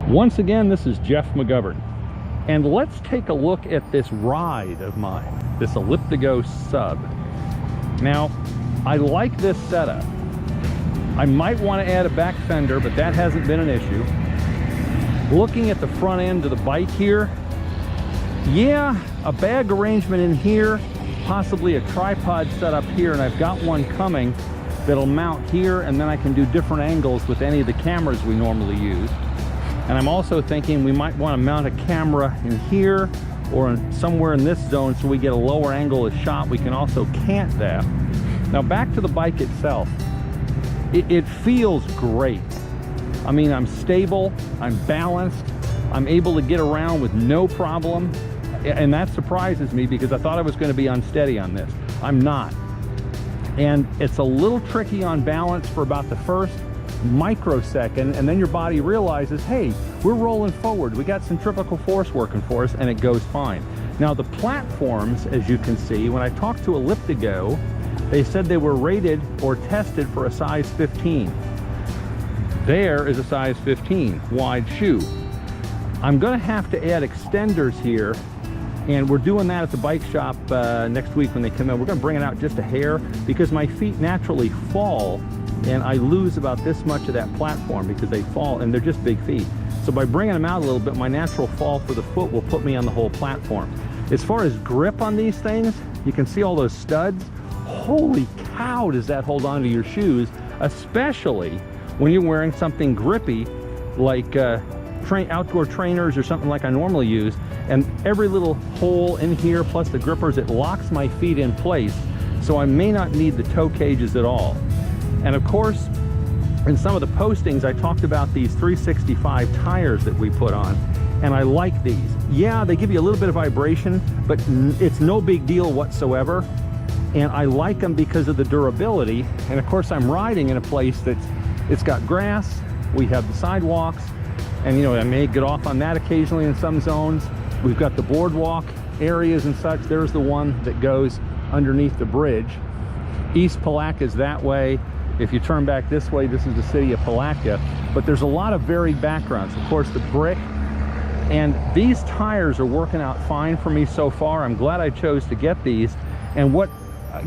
Once again, this is Jeff McGovern, and let's take a look at this ride of mine, this Elliptigo SUB. Now, I like this setup. I might want to add a back fender, but that hasn't been an issue. Looking at the front end of the bike here, yeah, a bag arrangement in here, possibly a tripod set up here, and I've got one coming that'll mount here, and then I can do different angles with any of the cameras we normally use. And I'm also thinking we might want to mount a camera in here or somewhere in this zone so we get a lower angle of shot. We can also cant that. Now back to the bike itself. It feels great. I mean, I'm stable, I'm balanced, I'm able to get around with no problem. And that surprises me because I thought I was going to be unsteady on this. I'm not. And it's a little tricky on balance for about the first microsecond, and then your body realizes, hey, we're rolling forward, we got centrifugal force working for us, and it goes fine. Now the platforms, as you can see, when I talked to Elliptigo, they said they were rated or tested for a size 15. There is a size 15 wide shoe. I'm going to have to add extenders here, and we're doing that at the bike shop next week when they come in. We're going to bring it out just a hair because my feet naturally fall, and I lose about this much of that platform because they fall, and they're just big feet. So by bringing them out a little bit, my natural fall for the foot will put me on the whole platform. As far as grip on these things, you can see all those studs. Holy cow, does that hold on to your shoes, especially when you're wearing something grippy like outdoor trainers or something like I normally use. And every little hole in here, plus the grippers, it locks my feet in place, so I may not need the toe cages at all. And of course, in some of the postings, I talked about these 365 tires that we put on, and I like these. Yeah, they give you a little bit of vibration, but it's no big deal whatsoever. And I like them because of the durability. And of course, I'm riding in a place it's got grass, we have the sidewalks, and you know, I may get off on that occasionally in some zones. We've got the boardwalk areas and such. There's the one that goes underneath the bridge. East Palatka is that way. If you turn back this way, this is the city of Palatka. But there's a lot of varied backgrounds. Of course, the brick. And these tires are working out fine for me so far. I'm glad I chose to get these. And what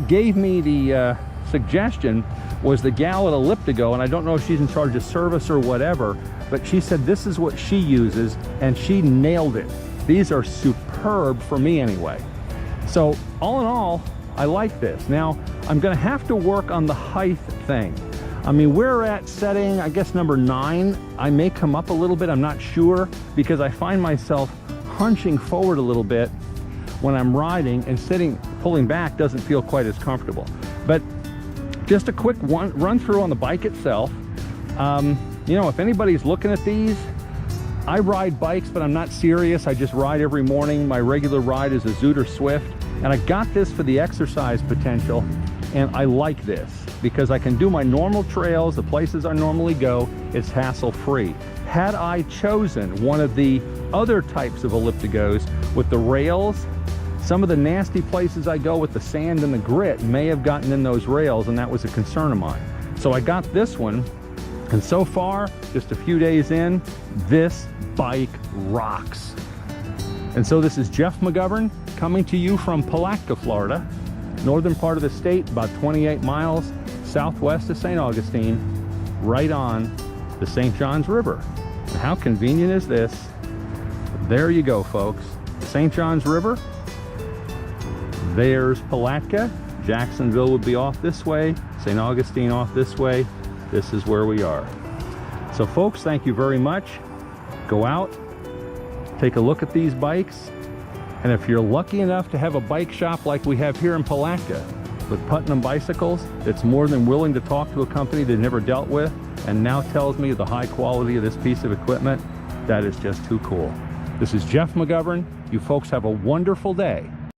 gave me the suggestion was the gal at Elliptigo, and I don't know if she's in charge of service or whatever, but she said this is what she uses, and she nailed it. These are superb for me anyway. So all in all, I like this. Now, I'm going to have to work on the height thing. I mean, we're at setting, I guess, number 9. I may come up a little bit, I'm not sure, because I find myself hunching forward a little bit when I'm riding, and pulling back doesn't feel quite as comfortable. But just a quick run through on the bike itself. You know, if anybody's looking at these, I ride bikes, but I'm not serious. I just ride every morning. My regular ride is a Zooter Swift. And I got this for the exercise potential, and I like this because I can do my normal trails, the places I normally go. It's hassle-free. Had I chosen one of the other types of Elliptigos with the rails, some of the nasty places I go with the sand and the grit may have gotten in those rails, and that was a concern of mine. So I got this one, and so far, just a few days in, this bike rocks. And so this is Jeff McGovern coming to you from Palatka, Florida, northern part of the state, about 28 miles southwest of St. Augustine, right on the St. Johns River. And how convenient is this? There you go, folks. St. Johns River, there's Palatka. Jacksonville would be off this way, St. Augustine off this way. This is where we are. So folks, thank you very much. Go out, take a look at these bikes, and if you're lucky enough to have a bike shop like we have here in Palatka with Putnam Bicycles, that's more than willing to talk to a company they've never dealt with and now tells me the high quality of this piece of equipment, that is just too cool. This is Jeff McGovern. You folks have a wonderful day.